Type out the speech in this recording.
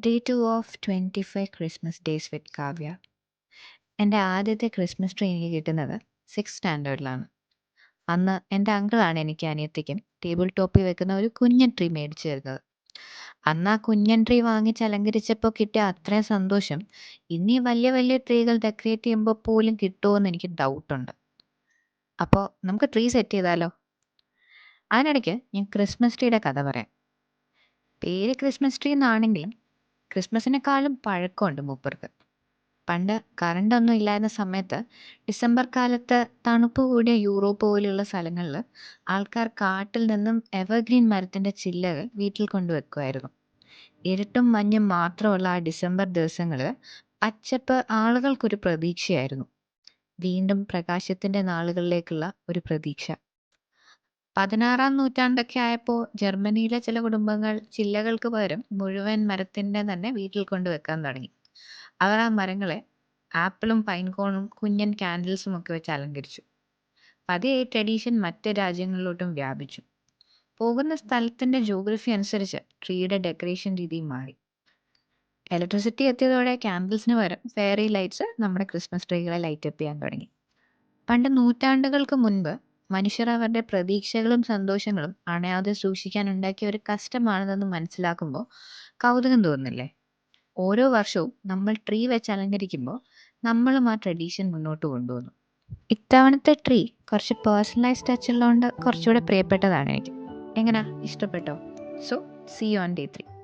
Day 2 of 25 Christmas days വിത്ത് കാവ്യ. എൻ്റെ ആദ്യത്തെ Christmas tree എനിക്ക് കിട്ടുന്നത് 6th സ്റ്റാൻഡേർഡിലാണ്. അന്ന് എൻ്റെ അങ്കിളാണ് എനിക്ക് അനിയത്തിക്കും ടേബിൾ ടോപ്പിൽ വെക്കുന്ന ഒരു കുഞ്ഞൻ ട്രീ മേടിച്ചു തരുന്നത്. അന്ന് ആ കുഞ്ഞൻ ട്രീ വാങ്ങിച്ച് അലങ്കരിച്ചപ്പോൾ കിട്ടിയ അത്രയും സന്തോഷം ഇനി വലിയ വലിയ ട്രീകൾ ഡെക്കറേറ്റ് ചെയ്യുമ്പോൾ പോലും കിട്ടുമോയെന്ന് എനിക്ക് ഡൗട്ടുണ്ട്. അപ്പോൾ നമുക്ക് ട്രീ സെറ്റ് ചെയ്താലോ? അതിനിടയ്ക്ക് ഞാൻ ക്രിസ്മസ് ട്രീയുടെ കഥ പറയാം. പേര് ക്രിസ്മസ് ട്രീ എന്നാണെങ്കിലും ക്രിസ്മസിനെക്കാളും പഴക്കമുണ്ട് മൂപ്പർക്ക്. പണ്ട് കറണ്ടൊന്നും ഇല്ലായിരുന്ന സമയത്ത് ഡിസംബർ കാലത്ത് തണുപ്പ് കൂടിയ യൂറോപ്പ് പോലെയുള്ള സ്ഥലങ്ങളിൽ ആൾക്കാർ കാട്ടിൽ നിന്നും എവർഗ്രീൻ മരത്തിൻ്റെ ചില്ലകൾ വീട്ടിൽ കൊണ്ടുവെക്കുമായിരുന്നു. ഇരുട്ടും മഞ്ഞും മാത്രമുള്ള ആ ഡിസംബർ ദിവസങ്ങളിൽ പച്ചപ്പ് ആളുകൾക്കൊരു പ്രതീക്ഷയായിരുന്നു. വീണ്ടും പ്രകാശത്തിൻ്റെ നാളുകളിലേക്കുള്ള ഒരു പ്രതീക്ഷ. 16-ാം നൂറ്റാണ്ടൊക്കെ ആയപ്പോൾ ജർമ്മനിയിലെ ചില കുടുംബങ്ങൾ ചില്ലകൾക്ക് പകരം മുഴുവൻ മരത്തിൻ്റെ തന്നെ വീട്ടിൽ കൊണ്ടുവെക്കാൻ തുടങ്ങി. അവർ ആ മരങ്ങളെ ആപ്പിളും പൈൻകോണും കുഞ്ഞൻ കാൻഡിൽസും ഒക്കെ വെച്ച് അലങ്കരിച്ചു. പതിയെ ഈ ട്രഡീഷൻ മറ്റ് രാജ്യങ്ങളിലോട്ടും വ്യാപിച്ചു. പോകുന്ന സ്ഥലത്തിൻ്റെ ജോഗ്രഫി അനുസരിച്ച് ട്രീയുടെ ഡെക്കറേഷൻ രീതിയും മാറി. ഇലക്ട്രിസിറ്റി എത്തിയതോടെ ക്യാൻഡിൽസിന് പകരം ഫെയറി ലൈറ്റ്സ് നമ്മുടെ ക്രിസ്മസ് ട്രീകളെ ലൈറ്റപ്പ് ചെയ്യാൻ തുടങ്ങി. പണ്ട് നൂറ്റാണ്ടുകൾക്ക് മുൻപ് മനുഷ്യർ അവരുടെ പ്രതീക്ഷകളും സന്തോഷങ്ങളും അണയാതെ സൂക്ഷിക്കാൻ ഉണ്ടാക്കിയ ഒരു കസ്റ്റമാണെന്ന് മനസ്സിലാക്കുമ്പോൾ കൗതുകം തോന്നില്ലേ? ഓരോ വർഷവും നമ്മൾ ട്രീ വെച്ച് അലങ്കരിക്കുമ്പോൾ നമ്മളും ആ ട്രഡീഷൻ മുന്നോട്ട് കൊണ്ടുപോകുന്നു. ഇത്തവണത്തെ ട്രീ കുറച്ച് പേഴ്സണലൈസ് ടച്ച് ഉള്ളതുകൊണ്ട് കുറച്ചുകൂടെ പ്രിയപ്പെട്ടതാണ് എനിക്ക്. എങ്ങനെയാ, ഇഷ്ടപ്പെട്ടോ? So see you on day 3.